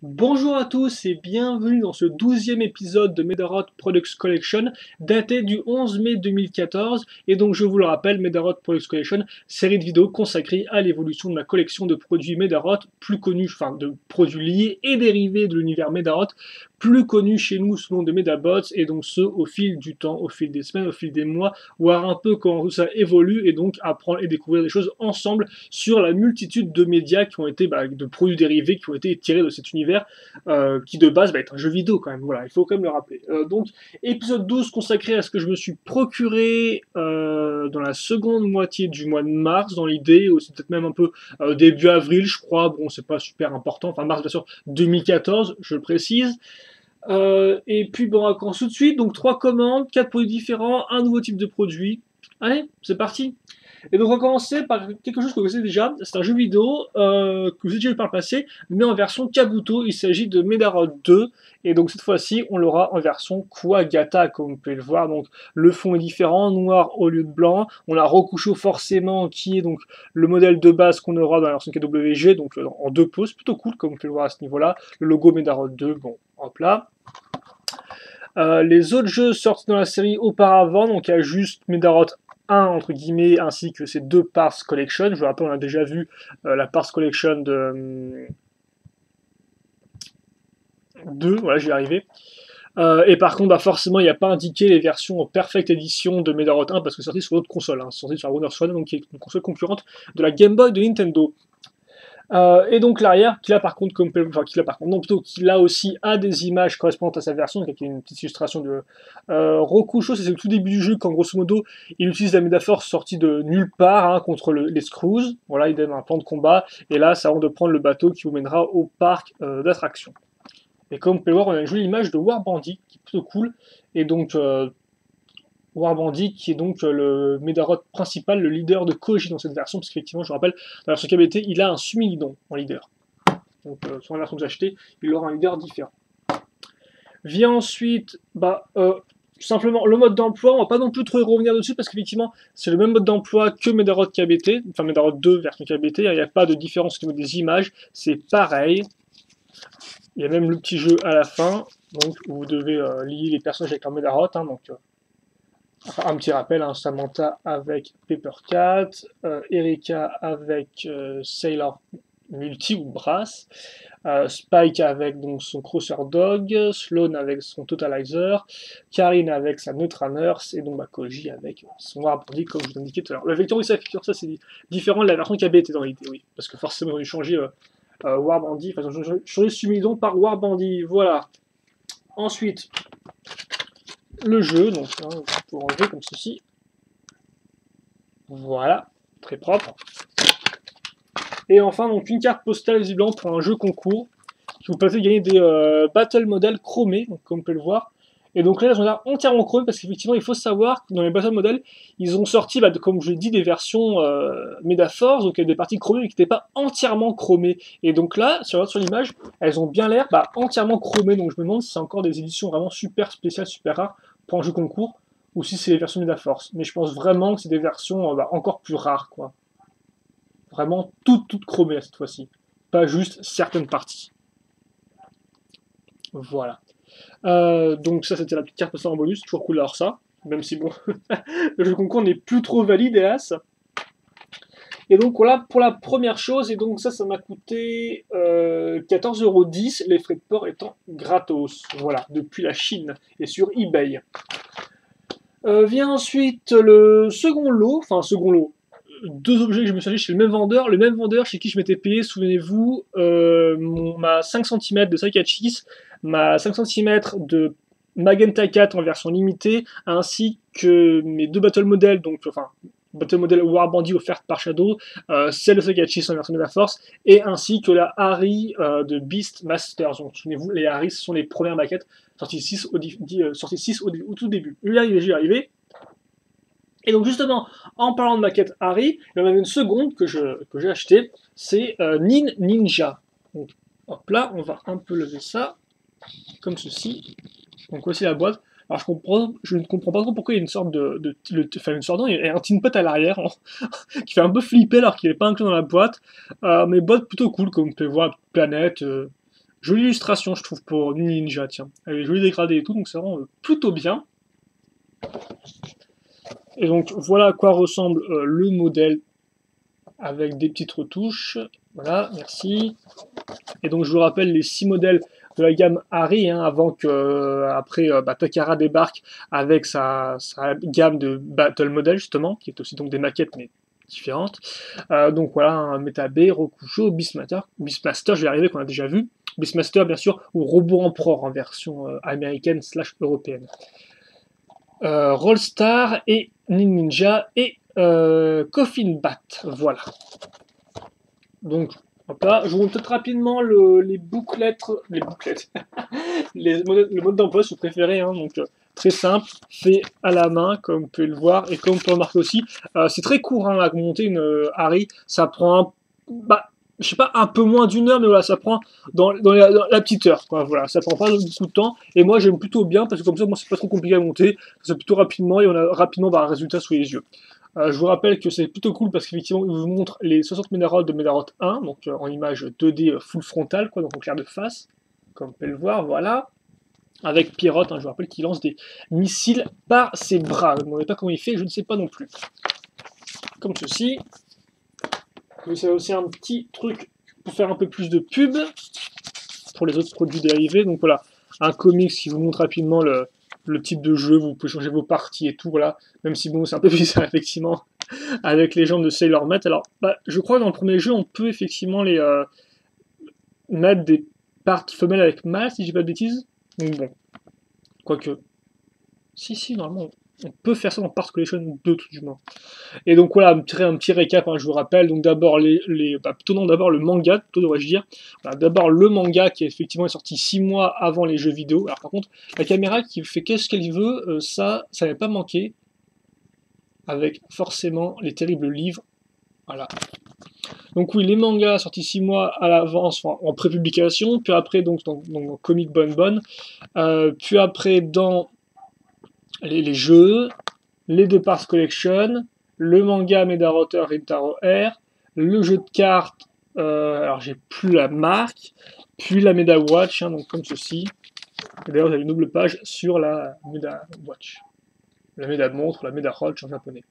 Bonjour à tous et bienvenue dans ce 12e épisode de Medarod Products Collection daté du 11 mai 2014 et donc je vous le rappelle, Medarod Products Collection, série de vidéos consacrée à l'évolution de ma collection de produits Medarod, plus connus, enfin de produits liés et dérivés de l'univers Medarod, plus connus chez nous sous le nom de Medabots et donc ce au fil du temps, au fil des semaines, au fil des mois, voir un peu comment tout ça évolue et donc apprendre et découvrir des choses ensemble sur la multitude de médias qui ont été, de produits dérivés qui ont été tirés de cet univers qui de base va être un jeu vidéo quand même, voilà, il faut quand même le rappeler. Donc, épisode 12 consacré à ce que je me suis procuré dans la seconde moitié du mois de mars, dans l'idée, ou c'est peut-être même un peu début avril, je crois, bon, c'est pas super important, enfin mars bien sûr 2014, je le précise. Et puis bon, on commence tout de suite, donc 3 commandes, 4 produits différents, un nouveau type de produit. Allez, c'est parti. Et donc on va commencer par quelque chose que vous connaissez déjà, c'est un jeu vidéo que vous avez déjà vu par le passé, mais en version Kabuto, il s'agit de Medarod 2, et donc cette fois-ci on l'aura en version Kuwagata, comme vous pouvez le voir, donc le fond est différent, noir au lieu de blanc, on a Rokusho forcément, qui est donc le modèle de base qu'on aura dans la version KWG, donc en deux poses, plutôt cool comme vous pouvez le voir à ce niveau-là, le logo Medarod 2, bon, hop là. Les autres jeux sortis dans la série auparavant, donc il y a juste Medarod 1 entre guillemets ainsi que ces deux Parts Collection. Je vous rappelle, on a déjà vu la Parts Collection de 2, voilà, j'y arrivé. Et par contre, forcément, il n'y a pas indiqué les versions Perfect Edition de Medarod 1 parce que c'est sorti sur d'autres consoles, hein. C'est sorti sur la WonderSwan, donc qui est une console concurrente de la Game Boy de Nintendo. Et donc l'arrière, qui là par contre, non plutôt, qui là aussi a des images correspondantes à sa version, donc avec une petite illustration de Rokusho, c'est le tout début du jeu quand grosso modo il utilise la métaphore sortie de nulle part contre les Screws. Voilà, il donne un plan de combat, et là ça rend de prendre le bateau qui vous mènera au parc d'attractions. Et comme vous pouvez le voir, on a une jolie image de Warbandit qui est plutôt cool, et donc Warbandit, qui est donc le Medarod principal, le leader de Koji dans cette version, parce qu'effectivement, je vous rappelle, dans la version KBT, il a un Sumilidon en leader. Donc, sur la version que j'ai achetée, il aura un leader différent. Vient ensuite, simplement le mode d'emploi, on va pas non plus trop y revenir dessus, parce qu'effectivement, c'est le même mode d'emploi que Medarod KBT, enfin Medarod 2 version KBT, il n'y a pas de différence au niveau des images, c'est pareil. Il y a même le petit jeu à la fin, donc où vous devez lier les personnages avec leur Medarod, donc un petit rappel, hein, Samantha avec Peppercat, Erika avec Sailor Multi ou Brass, Spike avec donc son Crosser Dog, Sloan avec son Totalizer, Karine avec sa Neutra Nurse, et donc Koji avec son Warbandit, comme je vous indiquais tout à l'heure. La vecteur ça c'est différent de la version qui avait été dans l'idée, oui, parce que forcément ils ont changé Warbandit, enfin ils ont changé Sumidon par Warbandit, voilà. Ensuite, le jeu, donc pour enlever comme ceci. Voilà, très propre. Et enfin, donc une carte postale visiblement pour un jeu concours qui vous permet de gagner des battle models chromés, donc, comme on peut le voir. Et donc là, elles ont l'air entièrement chromées parce qu'effectivement, il faut savoir que dans les battle models, ils ont sorti, comme je l'ai dit, des versions Medaforce, donc il y a des parties chromées mais qui n'étaient pas entièrement chromées. Et donc là, sur l'image, elles ont bien l'air entièrement chromées. Donc je me demande si c'est encore des éditions vraiment super spéciales, super rares pour un jeu concours, ou si c'est les versions Medaforce. Mais je pense vraiment que c'est des versions encore plus rares, quoi. Vraiment toutes chromées cette fois-ci. Pas juste certaines parties. Voilà. Donc ça c'était la petite carte postale en bonus, toujours cool d'avoir ça. Même si bon, le jeu concours n'est plus trop valide hélas. Et donc voilà pour la première chose, et donc ça m'a coûté 14,10€, les frais de port étant gratos. Voilà, depuis la Chine et sur eBay. Vient ensuite le second lot, deux objets que je me suis acheté chez le même vendeur chez qui je m'étais payé, souvenez-vous, ma 5 cm de Sakachis, ma 5 cm de Magenta 4 en version limitée, ainsi que mes deux Battle Models, Battle Model Warbandit offerte par Shadow, celle de Sakachis en version Medaforce, et ainsi que la Harry de Beast Masters. Donc souvenez-vous, les Harry ce sont les premières maquettes, sorties 6 au tout début. Lui là, il est déjà arrivé. Et donc justement, en parlant de maquette Harry, il y en avait une seconde que j'ai achetée, c'est Nin Ninja. Donc hop là, on va un peu lever ça, comme ceci. Donc voici la boîte. Alors je ne comprends pas trop pourquoi il y a une sorte il y a un tin pot à l'arrière qui fait un peu flipper alors qu'il n'est pas inclus dans la boîte. Mais boîte plutôt cool, comme vous pouvez voir, planète, Jolie illustration, je trouve, pour Ninja, tiens. Elle est jolie dégradée et tout, donc ça rend plutôt bien. Et donc, voilà à quoi ressemble le modèle, avec des petites retouches. Voilà, merci. Et donc, je vous rappelle les 6 modèles de la gamme Harry, hein, avant que après Takara débarque avec sa gamme de Battle Model, justement, qui est aussi donc des maquettes, mais différentes. Donc voilà, un Meta B, Rokusho, Beastmaster, je vais y arriver, qu'on a déjà vu. Beastmaster, bien sûr, ou Robot Emperor en version américaine / européenne. Rollstar et Ninja et Coffin Bat, voilà. Donc, hop là, je vous montre peut-être rapidement les bouclettes, le mode d'emploi si vous préférez, hein, donc très simple, fait à la main, comme vous pouvez le voir, et comme vous pouvez remarquer aussi, c'est très court hein, à monter une Harry, ça prend, je sais pas, un peu moins d'1 heure, mais voilà, ça prend dans la petite heure, quoi, voilà, ça prend pas beaucoup de temps, et moi j'aime plutôt bien, parce que comme ça, moi c'est pas trop compliqué à monter, c'est plutôt rapidement, et on a rapidement un résultat sous les yeux. Je vous rappelle que c'est plutôt cool parce qu'effectivement, il vous montre les 60 Médarolles de Médarot 1, donc en image 2D full frontal, quoi, donc en clair de face, comme vous pouvez le voir, voilà. Avec Pierrot, hein, je vous rappelle qu'il lance des missiles par ses bras. Ne me demandez pas comment il fait, je ne sais pas non plus. Comme ceci. Vous avez aussi un petit truc pour faire un peu plus de pub pour les autres produits dérivés. Donc voilà, un comics qui vous montre rapidement le type de jeu, vous pouvez changer vos parties et tout, voilà. Même si bon, c'est un peu bizarre effectivement, avec les jambes de Sailor Matt. Alors, je crois que dans le premier jeu, on peut effectivement les mettre des parts femelles avec mâle, si je dis pas de bêtises. Donc bon, quoique, si, normalement, on peut faire ça dans Parts Collection 2 tout du moins. Et donc voilà, un petit récap, hein, je vous rappelle. Donc d'abord d'abord le manga, plutôt devrais-je dire. Voilà, d'abord le manga qui effectivement est sorti 6 mois avant les jeux vidéo. Alors par contre, la caméra qui fait qu'est-ce qu'elle veut, ça n'avait pas manqué. Avec forcément les terribles livres. Voilà. Donc oui, les mangas sortis 6 mois à l'avance, enfin, en pré-publication, puis après donc dans Comic Bonbon, puis après dans les jeux, les 2 Parts Collection, le manga Medaroter Rintaro R, le jeu de cartes, alors j'ai plus la marque, puis la Meda Watch, hein, donc comme ceci. D'ailleurs, vous avez une double page sur la Meda Watch. La Meda montre, la Meda Watch en japonais.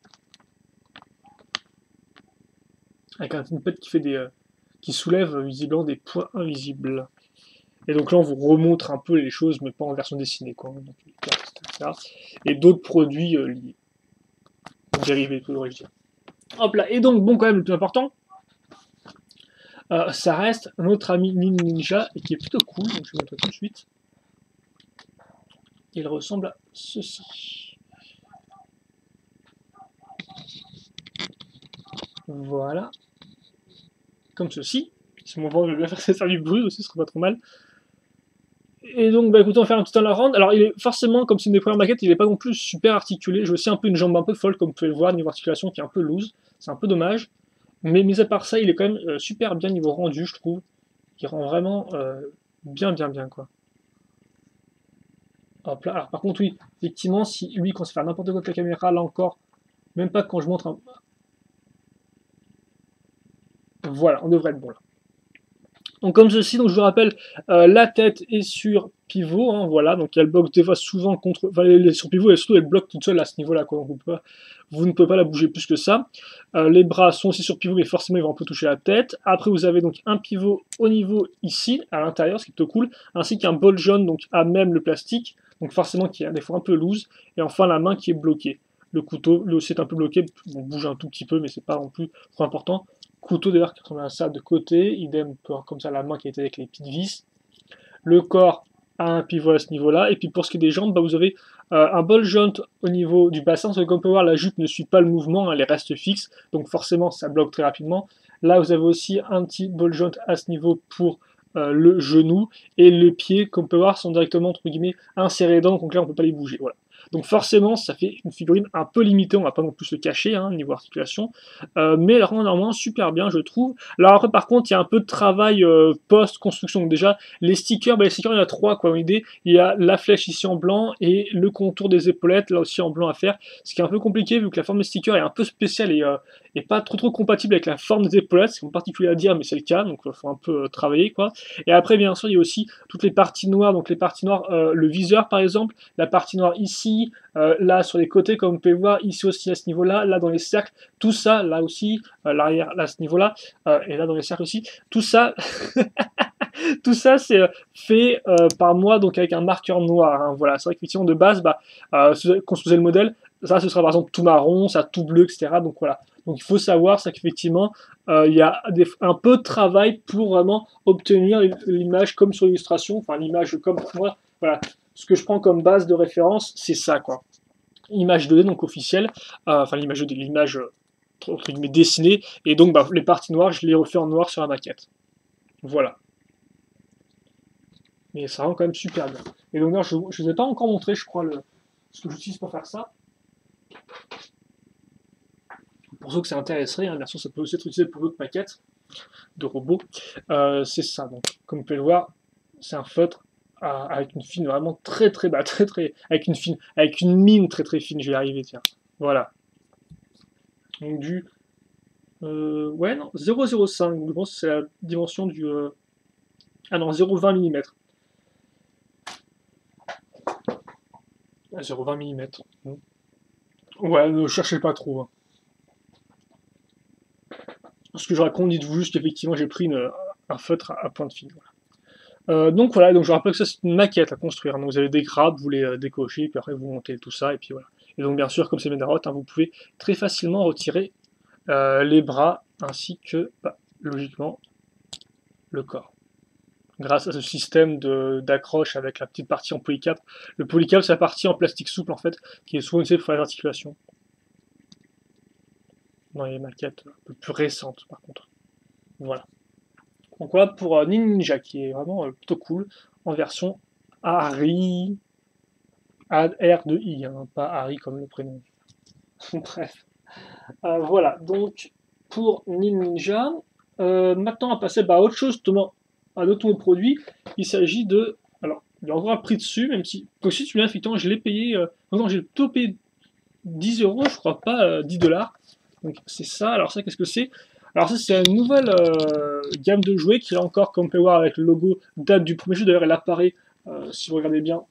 Avec une pète qui soulève visiblement des points invisibles. Et donc là, on vous remontre un peu les choses, mais pas en version dessinée, quoi. Donc, etc. Et d'autres produits liés. Dérivés, devrais-je dire. Hop là, et donc, bon, quand même, le plus important, ça reste notre ami Ninja, et qui est plutôt cool, donc je vais vous montrer tout de suite. Il ressemble à ceci. Voilà. Comme ceci. Si mon ventre veut bien faire du bruit aussi, ce serait pas trop mal. Et donc, écoutez, on va faire un petit turnaround. Alors, il est forcément, comme c'est une des premières maquettes, il n'est pas non plus super articulé. J'ai aussi un peu une jambe un peu folle, comme vous pouvez le voir, niveau articulation qui est un peu loose. C'est un peu dommage. Mais mis à part ça, il est quand même super bien niveau rendu, je trouve. Il rend vraiment bien, quoi. Hop là. Alors, par contre, oui, effectivement, si lui, quand il fait n'importe quoi avec la caméra, là encore, même pas quand je montre un... Voilà, on devrait être bon là. Donc comme ceci, donc je vous rappelle, la tête est sur pivot, hein, voilà, donc elle bloque des fois souvent contre, enfin elle est sur pivot et surtout elle bloque toute seule à ce niveau-là, quoi, donc vous ne pouvez pas la bouger plus que ça. Les bras sont aussi sur pivot, mais forcément ils vont un peu toucher la tête. Après vous avez donc un pivot au niveau ici, à l'intérieur, ce qui est plutôt cool, ainsi qu'un bol jaune donc à même le plastique, donc forcément qui est des fois un peu loose, et enfin la main qui est bloquée. Le couteau, lui aussi est un peu bloqué, on bouge un tout petit peu, mais c'est pas non plus trop important. Couteau d'ailleurs qui ressemble à ça de côté, idem comme ça la main qui était avec les petites vis. Le corps a un pivot à ce niveau-là, et puis pour ce qui est des jambes, vous avez un bol jaune au niveau du bassin, parce que comme on peut voir, la jupe ne suit pas le mouvement, elle reste fixe, donc forcément ça bloque très rapidement. Là vous avez aussi un petit bol jaune à ce niveau pour le genou, et les pieds, comme on peut voir, sont directement entre guillemets insérés dedans, donc là on ne peut pas les bouger, voilà. Donc forcément, ça fait une figurine un peu limitée, on va pas non plus se cacher, hein, niveau articulation, mais elle rend normalement super bien, je trouve. Alors après, par contre, il y a un peu de travail post-construction. Donc déjà, les stickers, il y en a 3, quoi, une idée. Il y a la flèche ici en blanc, et le contour des épaulettes, là aussi en blanc à faire, ce qui est un peu compliqué, vu que la forme des stickers est un peu spéciale, n'est pas trop compatible avec la forme des épaulettes, c'est particulier à dire, mais c'est le cas, donc il faut un peu travailler, quoi. Et après, bien sûr, il y a aussi toutes les parties noires, donc les parties noires, le viseur, par exemple, la partie noire ici, là, sur les côtés, comme vous pouvez voir, ici aussi, à ce niveau-là, là, dans les cercles, tout ça, là aussi, l'arrière, là, à ce niveau-là, et là, dans les cercles aussi, tout ça... Tout ça, c'est fait par moi, donc avec un marqueur noir. Hein, voilà, c'est vrai qu'effectivement, de base, bah, si vous construisez le modèle, ça, ce sera par exemple tout marron, ça tout bleu, etc. Donc voilà. Donc il faut savoir, c'est qu'effectivement, il y a un peu de travail pour vraiment obtenir l'image comme sur l'illustration, enfin l'image comme moi. Voilà, ce que je prends comme base de référence, c'est ça, quoi. Image 2D, donc officielle, enfin l'image 2D, l'image entre guillemets dessinée, et donc bah, les parties noires, je les refais en noir sur la maquette. Voilà. Mais ça rend quand même super bien. Et donc là, je ne vous ai pas encore montré, je crois, ce que j'utilise pour faire ça. Pour ceux que ça intéresserait, hein, bien sûr, ça peut aussi être utilisé pour d'autres maquettes de robots. C'est ça, donc, comme vous pouvez le voir, c'est un feutre avec une fine vraiment très, bah, avec une mine très fine, je vais y arriver, tiens. Voilà. Donc ouais, non, 0,05, je pense que c'est la dimension du... ah non, 0,20 mm. 0,20 mm. Ouais, ne cherchez pas trop. Hein. Ce que je raconte, dites-vous juste qu'effectivement j'ai pris un feutre à pointe fine. Voilà. Donc voilà, donc je rappelle que ça c'est une maquette à construire. Donc vous avez des grappes, vous les décochez, puis après vous montez tout ça, et puis voilà. Et donc bien sûr, comme c'est Medarot, hein, vous pouvez très facilement retirer les bras ainsi que, bah, logiquement, le corps. Grâce à ce système d'accroche avec la petite partie en polycap. Le polycap, c'est la partie en plastique souple en fait, qui est souvent utilisée pour les articulations. Dans les maquettes un peu plus récentes par contre. Voilà. Donc voilà pour Ninja qui est vraiment plutôt cool en version Harry. R de I, hein, pas Harry comme le prénom. Bref. Voilà, donc pour Ninja. Maintenant, on va passer à autre chose, justement, à d'autres produits. Il s'agit de. Alors, il y a encore un prix dessus, même si. Aussi, tu viens, effectivement, je l'ai payé. Non, j'ai plutôt payé 10 euros, je crois pas 10 dollars. Donc c'est ça. Alors ça, qu'est-ce que c'est? Alors ça, c'est une nouvelle gamme de jouets qui, là encore, comme on peut voir avec le logo, date du premier jeu. D'ailleurs, elle apparaît, si vous regardez bien,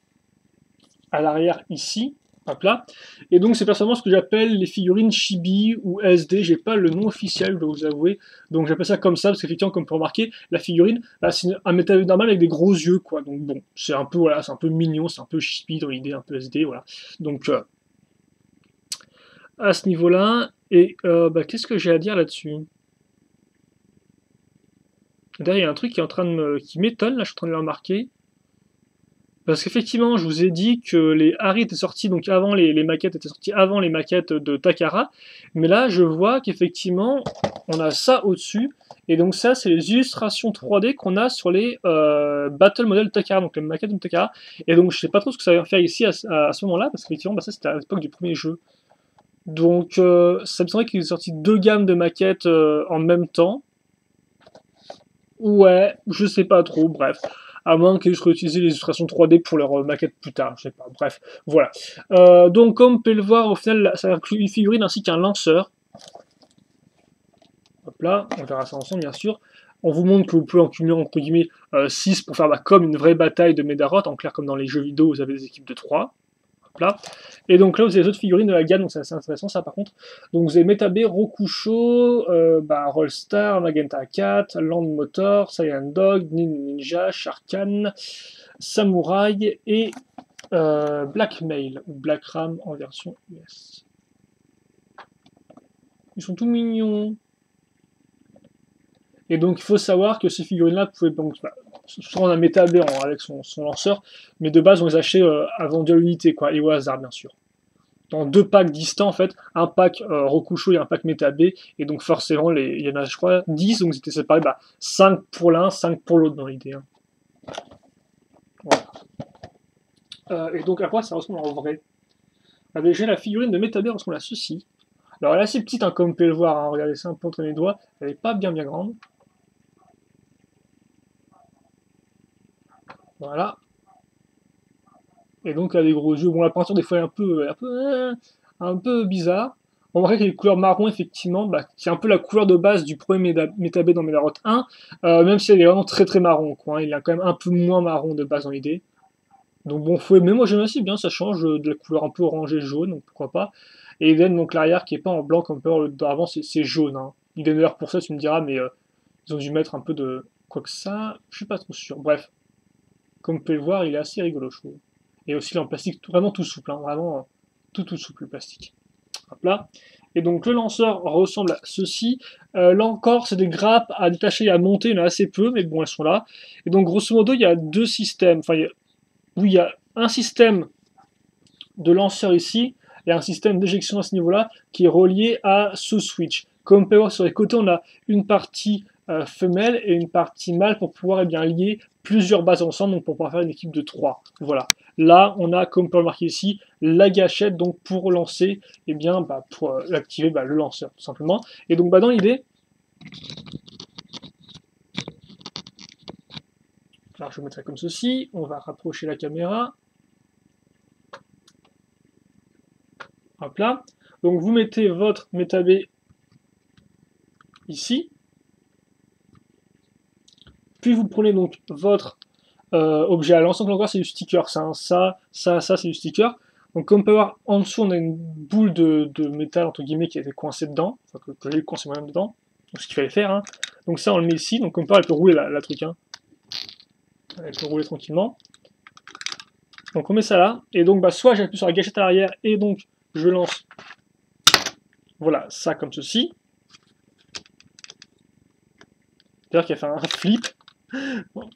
à l'arrière ici. Hop là. Et donc c'est personnellement ce que j'appelle les figurines Chibi ou SD. J'ai pas le nom officiel, je dois vous avouer. Donc j'appelle ça comme ça parce qu'effectivement, comme on peut remarquer, la figurine, bah, c'est un métal normal avec des gros yeux, quoi. Donc bon, c'est un peu voilà, c'est un peu mignon, c'est un peu chibi dans l'idée, un peu SD, voilà. Donc à ce niveau-là. Et bah, qu'est-ce que j'ai à dire là-dessus? D'ailleurs, il y a un truc qui est en train qui m'étonne, là, je suis en train de le remarquer. Parce qu'effectivement, je vous ai dit que les Harry étaient sortis, donc avant les maquettes étaient sorties avant les maquettes de Takara. Mais là, je vois qu'effectivement, on a ça au-dessus. Et donc ça, c'est les illustrations 3D qu'on a sur les Battle Model Takara, donc les maquettes de Takara. Et donc je sais pas trop ce que ça va faire ici à ce moment-là, parce qu'effectivement, bah, ça c'était à l'époque du premier jeu. Donc ça me semblait qu'ils aient sorti deux gammes de maquettes en même temps. Ouais, je sais pas trop, bref. À moins qu'ils réutilisent les illustrations 3D pour leur maquette plus tard, je sais pas, bref, voilà. Donc comme vous pouvez le voir, au final, ça inclut une figurine ainsi qu'un lanceur. Hop là, on verra ça ensemble bien sûr. On vous montre que vous pouvez en cumuler entre guillemets 6 pour faire comme une vraie bataille de Medarot, en clair comme dans les jeux vidéo, vous avez des équipes de 3. Là. Et donc là, vous avez les autres figurines de la gamme, donc c'est assez intéressant ça par contre. Donc vous avez Metabé, Rokusho, Rollstar, Magenta 4, Land Motor, Saiyan Dog, Ninja, Sharkan, Samurai et Blackmail, ou Black Ram en version US. Ils sont tout mignons. Et donc il faut savoir que ces figurines-là, vous pouvez donc, souvent on a Metabé avec son lanceur, mais de base on les achète à vendre à l'unité, quoi, et au hasard bien sûr. Dans deux packs distants en fait, un pack Rokusho et un pack Metabé, et donc forcément il y en a je crois 10, donc c'était séparé, 5 pour l'un, 5 pour l'autre dans l'idée. Hein. Voilà. Et donc à quoi ça ressemble en vrai? Déjà la figurine de Metabé ressemble à ceci. Alors elle est assez petite hein, comme vous pouvez le voir, hein. Regardez ça un peu entre mes doigts, elle n'est pas bien grande. Voilà. Et donc elle a des gros yeux. Bon la peinture des fois est un peu bizarre. on voit que les couleurs marron, effectivement, bah, c'est un peu la couleur de base du premier Metabay dans Medarot 1, même si elle est vraiment très marron, quoi, hein, il a quand même un peu moins marron de base dans l'idée. Donc bon, faut aimer, moi j'aime assez bien, ça change de la couleur un peu orangée jaune, donc pourquoi pas. Et Eden, donc l'arrière qui est pas en blanc comme peut avant, c'est jaune. Hein. Eden d'ailleurs pour ça, tu me diras, mais ils ont dû mettre un peu de... Quoi que ça, je suis pas trop sûr. Bref, comme vous pouvez le voir, il est assez rigolo, je trouve. Et aussi il est en plastique vraiment tout souple, hein, vraiment tout souple le plastique. Hop là. Et donc le lanceur ressemble à ceci. Là encore, c'est des grappes à détacher et à monter, il y en a assez peu, mais bon, elles sont là. Et donc grosso modo, il y a deux systèmes. Enfin, il y a un système de lanceur ici, et un système d'éjection à ce niveau-là, qui est relié à ce switch. Comme on peut voir sur les côtés, on a une partie femelle et une partie mâle pour pouvoir lier plusieurs bases ensemble, donc pour pouvoir faire une équipe de 3. Voilà. Là, on a, comme on peut le remarquer ici, la gâchette donc pour lancer, pour activer le lanceur, tout simplement. Et donc, dans l'idée, alors je vais mettre ça comme ceci, on va rapprocher la caméra. Hop là. Donc vous mettez votre Metabay ici. Puis vous prenez donc votre objet à lancer. Donc encore c'est du sticker, ça, hein. Ça c'est du sticker. Donc comme on peut voir en dessous on a une boule de métal entre guillemets qui a été coincée dedans, enfin que j'ai coincé moi-même dedans. Donc ce qu'il fallait faire. Hein. Donc ça on le met ici. Donc comme on peut voir elle peut rouler la truc. Hein. Elle peut rouler tranquillement. Donc on met ça là. Et donc soit j'appuie sur la gâchette à l'arrière et donc je lance. Voilà, ça comme ceci. C'est-à-dire qu'elle fait un flip. Bon.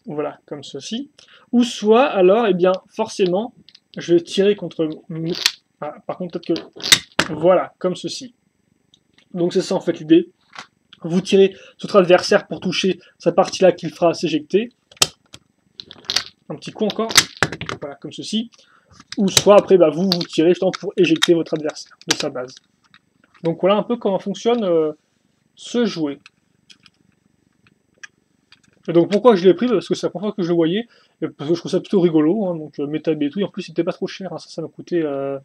Voilà, comme ceci. Ou soit, alors, forcément, je vais tirer contre... Ah, par contre, peut-être que... Voilà, comme ceci. Donc c'est ça, en fait, l'idée. Vous tirez sur votre adversaire pour toucher sa partie-là qu'il fera s'éjecter. Un petit coup encore. Voilà, comme ceci. Ou soit, après, vous tirez justement pour éjecter votre adversaire de sa base. Donc voilà un peu comment fonctionne ce jouet. Et donc pourquoi je l'ai pris? Parce que c'est la première fois que je le voyais, et parce que je trouve ça plutôt rigolo, hein, donc Metabay et tout, et en plus il était pas trop cher, hein, ça m'a coûté... Là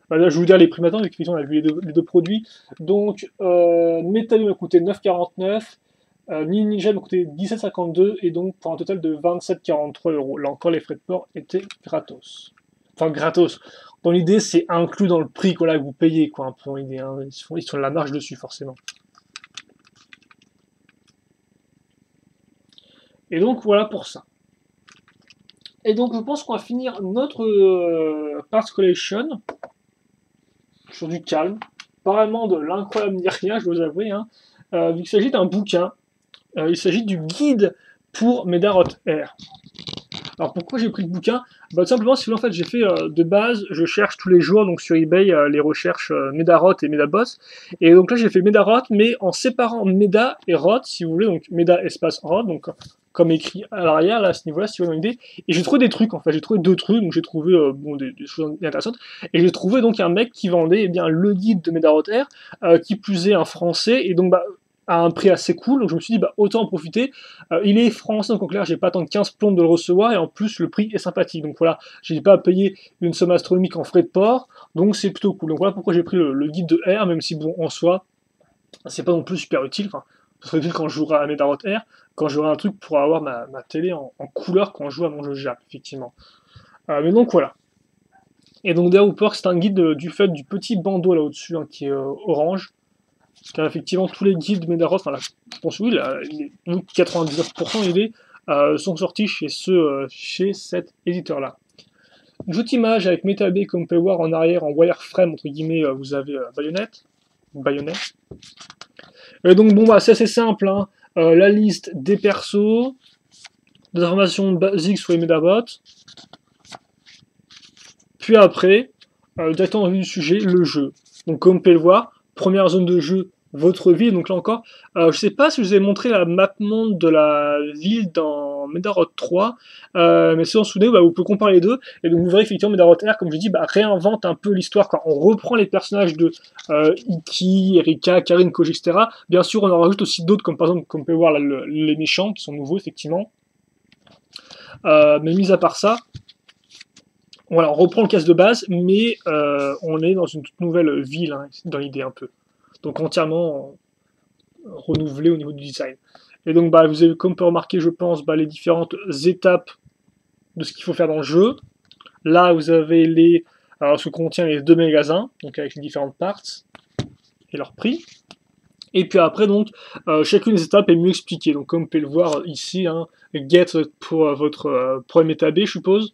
je vais vous dire les prix maintenant, vu qu'on a vu les deux produits. Donc Metabay m'a coûté 9,49, Ninja m'a coûté 17,52, et donc pour un total de 27,43 €. Là encore les frais de port étaient gratos. Enfin gratos, dans l'idée c'est inclus dans le prix que vous payez, quoi, un peu dans l'idée, hein. Ils sont la marge dessus forcément. Et donc voilà pour ça. Et donc je pense qu'on va finir notre Parts Collection sur du calme, pas vraiment de l'incroyable ni rien, je dois vous avouer, hein, vu qu'il s'agit d'un bouquin. Il s'agit du guide pour Medarot R. Alors pourquoi j'ai pris le bouquin? Tout simplement si en fait j'ai fait de base, je cherche tous les jours donc sur eBay les recherches Medarot et Medaboss, et donc là j'ai fait Medarot mais en séparant Meda et Rot si vous voulez, donc Meda espace Rot, donc comme écrit à l'arrière là à ce niveau là si vous avez une idée, et j'ai trouvé des trucs en fait, j'ai trouvé deux trucs, donc j'ai trouvé des choses intéressantes, et j'ai trouvé donc un mec qui vendait le guide de Medarot R, qui plus est un français, et donc à un prix assez cool, donc je me suis dit autant en profiter. Il est français, donc en clair j'ai pas tant de 15 plombes de le recevoir, et en plus le prix est sympathique, donc voilà, j'ai pas à payer une somme astronomique en frais de port, donc c'est plutôt cool. Donc voilà pourquoi j'ai pris le guide de R, même si bon en soi c'est pas non plus super utile, enfin ce serait utile quand je jouerai à Medarot R, quand j'aurai un truc pour avoir ma télé en couleur quand je joue à mon jeu Jap, effectivement. Mais donc voilà. Et donc derrière Hooper, c'est un guide du fait du petit bandeau là au-dessus, hein, qui est orange. Car effectivement, tous les guides Medarot, enfin, là, je pense oui, 99% il sont sortis chez cet éditeur-là. Une jolie image avec Metabay, comme on peut voir en arrière, en wireframe, entre guillemets, vous avez Bayonet. Et donc, c'est assez simple, hein. La liste des persos, des informations basiques sur les Medabots, puis après, directement dans le sujet, le jeu. Donc, comme on peut le voir, première zone de jeu, votre ville. Donc là encore, je sais pas si je vous ai montré la map monde de la ville dans Medarot 3, mais si vous vous souvenez, vous pouvez comparer les deux, et donc vous verrez effectivement Medarot R, comme je dis, réinvente un peu l'histoire, quand on reprend les personnages de Iki, Erika, Karine, Koji, etc. Bien sûr, on en rajoute aussi d'autres, comme par exemple, comme on peut voir là, les méchants, qui sont nouveaux, effectivement. Mais mis à part ça, Voilà, on reprend le cast de base, mais on est dans une toute nouvelle ville, hein, dans l'idée un peu. Donc entièrement renouvelé au niveau du design. Et donc, bah, vous avez, comme peut remarquer, je pense, bah, les différentes étapes de ce qu'il faut faire dans le jeu. Là, vous avez ce que contient les deux magasins, donc avec les différentes parts et leur prix. Et puis après, donc, chacune des étapes est mieux expliquée. Donc, comme vous pouvez le voir ici, hein, get pour votre premier état B, je suppose.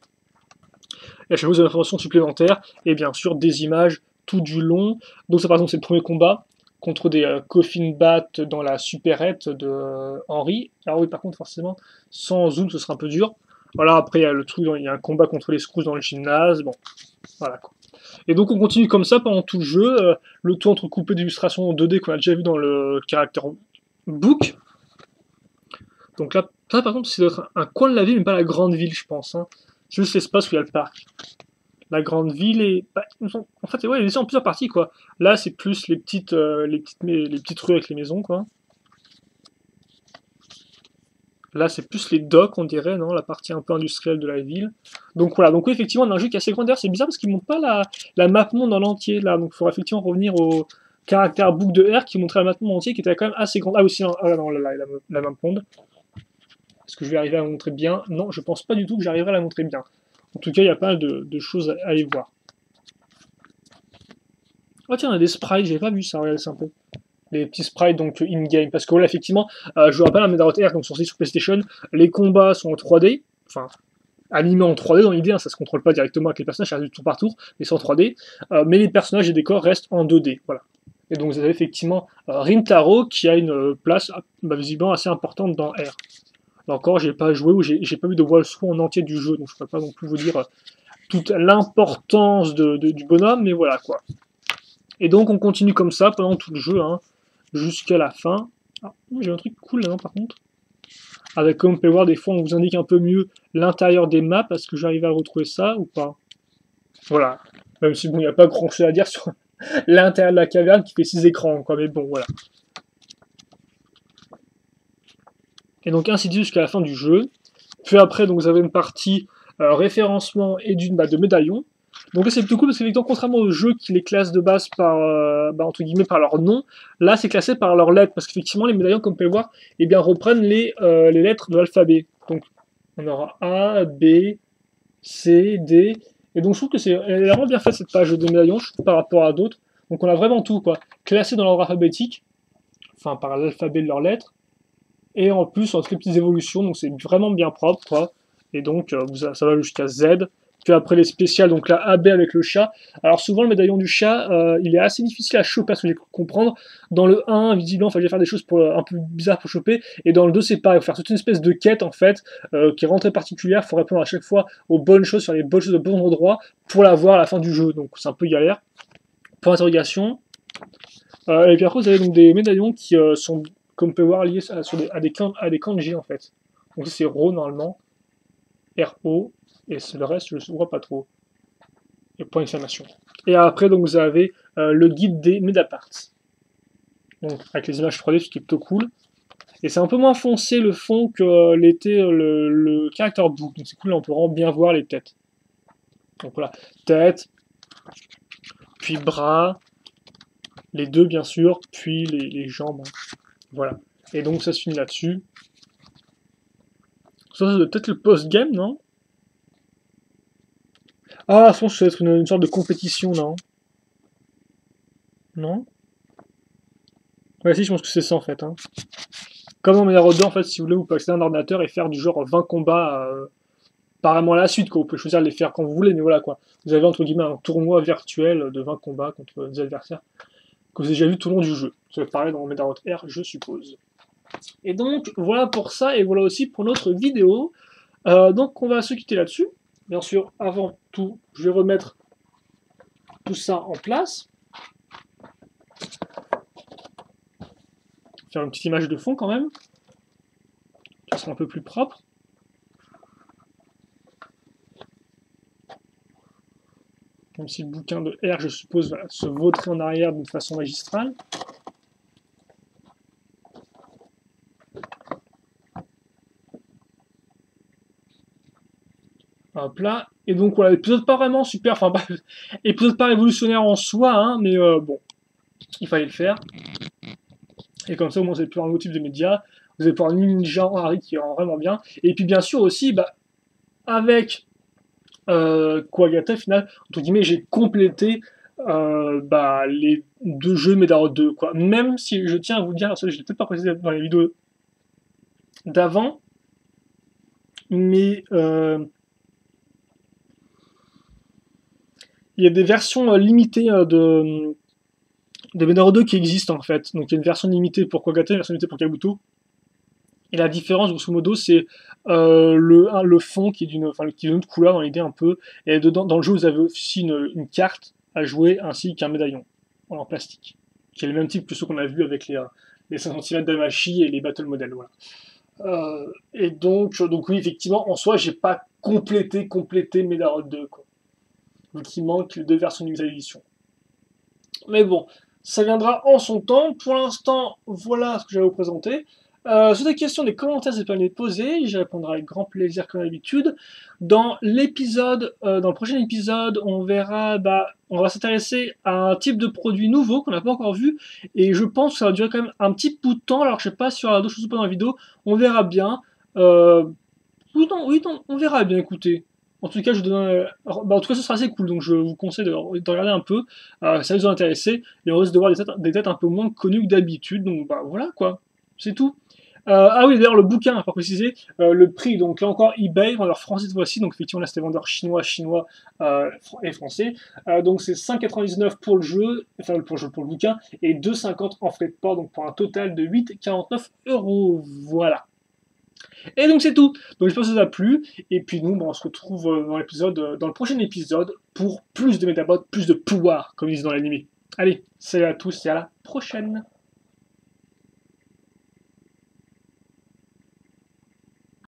Et à chaque fois, vous avez des informations supplémentaires. Et bien sûr, des images tout du long. Donc, ça, par exemple, c'est le premier combat contre des Coffin Bat dans la supérette de Henry. Alors, oui, par contre, forcément, sans zoom, ce sera un peu dur. Voilà, après, il y a le truc, il y a un combat contre les Screws dans le gymnase. Bon, voilà quoi. Et donc on continue comme ça pendant tout le jeu, le tout entrecoupé d'illustrations 2D qu'on a déjà vu dans le caractère book. Donc là, ça par contre, c'est d'être un coin de la ville, mais pas la grande ville, je pense. Hein. C'est juste l'espace où il y a le parc. La grande ville est. Bah, en fait, ouais, elle est en plusieurs parties, quoi. Là, c'est plus les petites rues avec les maisons, quoi. Là, c'est plus les docks, on dirait, non? La partie un peu industrielle de la ville. Donc voilà, donc oui, effectivement, on a un jeu qui est assez grand. D'ailleurs, c'est bizarre parce qu'ils ne montrent pas la map monde en entier, là. Donc il faudra effectivement revenir au caractère book de R qui montrait la map monde entier, qui était quand même assez grande. Ah, aussi, ah non, là, la map monde. Est-ce que je vais arriver à la montrer bien? Non, je pense pas du tout que j'arriverai à la montrer bien. En tout cas, il y a pas mal de choses à aller voir. Oh tiens, on a des sprites, j'avais pas vu ça, regardez, c'est un peu. Les petits sprites donc in-game. Parce que voilà, effectivement, je vous rappelle, un Medaroth R, donc sorti sur PlayStation, les combats sont en 3D, enfin, animés en 3D dans l'idée, hein, ça se contrôle pas directement avec les personnages, ça reste du tour par tour, mais c'est en 3D. Mais les personnages et décors restent en 2D, voilà. Et donc vous avez effectivement Rintaro qui a une place visiblement assez importante dans R. Là encore, j'ai pas joué ou j'ai pas vu de walkthrough en entier du jeu, donc je peux pas non plus vous dire toute l'importance du bonhomme, mais voilà quoi. Et donc on continue comme ça pendant tout le jeu, hein, jusqu'à la fin. Ah, j'ai un truc cool là, non, par contre. Avec, comme on peut voir, des fois on vous indique un peu mieux l'intérieur des maps. Est-ce que j'arrive à retrouver ça ou pas? Voilà. Même si bon, il n'y a pas grand chose à dire sur l'intérieur de la caverne qui fait 6 écrans, quoi. Mais bon, voilà. Et donc ainsi de suite jusqu'à la fin du jeu. Puis après, donc vous avez une partie référencement et d'une de médaillons. Donc là c'est plutôt cool parce que contrairement aux jeux qui les classent de base par entre guillemets par leur nom, là c'est classé par leurs lettres parce qu'effectivement les médaillons comme vous pouvez voir eh bien, reprennent les lettres de l'alphabet. Donc on aura A, B, C, D. Et donc je trouve que elle est vraiment bien faite cette page de médaillons je trouve, par rapport à d'autres. Donc on a vraiment tout quoi, classé dans l'ordre alphabétique, enfin par l'alphabet de leurs lettres. Et en plus, on a des petites évolutions, donc c'est vraiment bien propre, quoi. Et donc, ça va jusqu'à Z. Puis après les spéciales, donc là, AB avec le chat. Alors souvent, le médaillon du chat, il est assez difficile à choper, à ce que j'ai pu comprendre. Dans le 1, visiblement, il fallait faire des choses un peu bizarres pour choper. Et dans le 2, c'est pareil, il faut faire toute une espèce de quête, en fait, qui est vraiment très particulière. Il faut répondre à chaque fois aux bonnes choses, faire les bonnes choses au bon endroit, pour l'avoir à la fin du jeu. Donc c'est un peu galère. Pour interrogation. Et puis après, vous avez donc des médaillons qui sont, comme on peut voir, liés à des kanji en fait. Donc c'est Ro normalement, R-O, et le reste, je ne vois pas trop. Et point d'exclamation. Et après, donc vous avez le guide des Medaparts. Donc avec les images 3D, ce qui est plutôt cool. Et c'est un peu moins foncé le fond que l'était le character book. Donc c'est cool, là, on peut vraiment bien voir les têtes. Donc voilà, tête, puis bras, les deux bien sûr, puis les jambes. Hein. Voilà. Et donc ça se finit là-dessus. Ça, c'est peut-être le post-game, non? Ah, je pense que ça va être une sorte de compétition, non? Non? Ouais, si, je pense que c'est ça, en fait. Hein. Comme dans Medal 2, en fait, si vous voulez, vous pouvez accéder à un ordinateur et faire du genre 20 combats apparemment à la suite, quoi. Vous pouvez choisir de les faire quand vous voulez, mais voilà, quoi. Vous avez, entre guillemets, un tournoi virtuel de 20 combats contre des adversaires que vous avez déjà vu tout le long du jeu. Ça va parler dans Medal R, je suppose. Et donc, voilà pour ça, et voilà aussi pour notre vidéo. Donc, on va se quitter là-dessus. Bien sûr, avant tout, je vais remettre tout ça en place. Faire une petite image de fond quand même. Ça sera un peu plus propre. Même si le bouquin de R, je suppose, va se vautrer en arrière d'une façon magistrale. Hop là. Et donc voilà, épisode pas vraiment super, enfin pas, épisode pas révolutionnaire en soi, hein, mais bon, il fallait le faire. Et comme ça, au moins, vous avez plus un autre type de médias. Vous allez pouvoir Ninja Harry qui rend vraiment bien. Et puis bien sûr aussi, bah, avec Kwagata, au final, entre guillemets, j'ai complété bah, les deux jeux Medaro 2, quoi. Même si je tiens à vous dire, ça je l'ai peut-être pas précisé dans les vidéos d'avant, mais il y a des versions limitées de Medaro 2 qui existent en fait. Donc il y a une version limitée pour Kwagata, une version limitée pour Kabuto. Et la différence, grosso modo, c'est le fond qui est d'une autre couleur dans l'idée un peu. Et dedans, dans le jeu, vous avez aussi une carte à jouer ainsi qu'un médaillon en plastique, qui est le même type que ceux qu'on a vu avec les 5 cm d'Amashi et les Battle Models. Voilà. Et donc oui, effectivement, en soi, j'ai pas complété Medarod 2, quoi. Donc il manque les deux versions limitées d'édition. Mais bon, ça viendra en son temps. Pour l'instant, voilà ce que j'avais à vous présenter. Sur des questions, des commentaires, n'hésitez pas à les poser. J'y répondrai avec grand plaisir comme d'habitude. Dans le prochain épisode, on verra, on va s'intéresser à un type de produit nouveau qu'on n'a pas encore vu. Et je pense que ça va durer quand même un petit bout de temps. Alors je sais pas si il y aura d'autres choses ou pas dans la vidéo. On verra bien. Oui, non, on verra bien, écoutez. En tout cas, je vous donne, en tout cas, ce sera assez cool, donc je vous conseille de regarder un peu, ça va vous intéresser, et on risque de voir des têtes un peu moins connues que d'habitude, donc bah voilà quoi, c'est tout. Ah oui, d'ailleurs, le bouquin, pas précisé, le prix, donc là encore, eBay, vendeur français cette fois-ci, donc effectivement là c'était vendeur chinois et français, donc c'est 5,99 pour le jeu, enfin pour le bouquin, et 2,50 en frais de port, donc pour un total de 8,49 €, voilà. Et donc c'est tout. Donc j'espère que ça vous a plu. Et puis nous, on se retrouve dans le prochain épisode pour plus de Medabots, plus de pouvoir, comme ils disent dans l'anime. Allez, salut à tous et à la prochaine.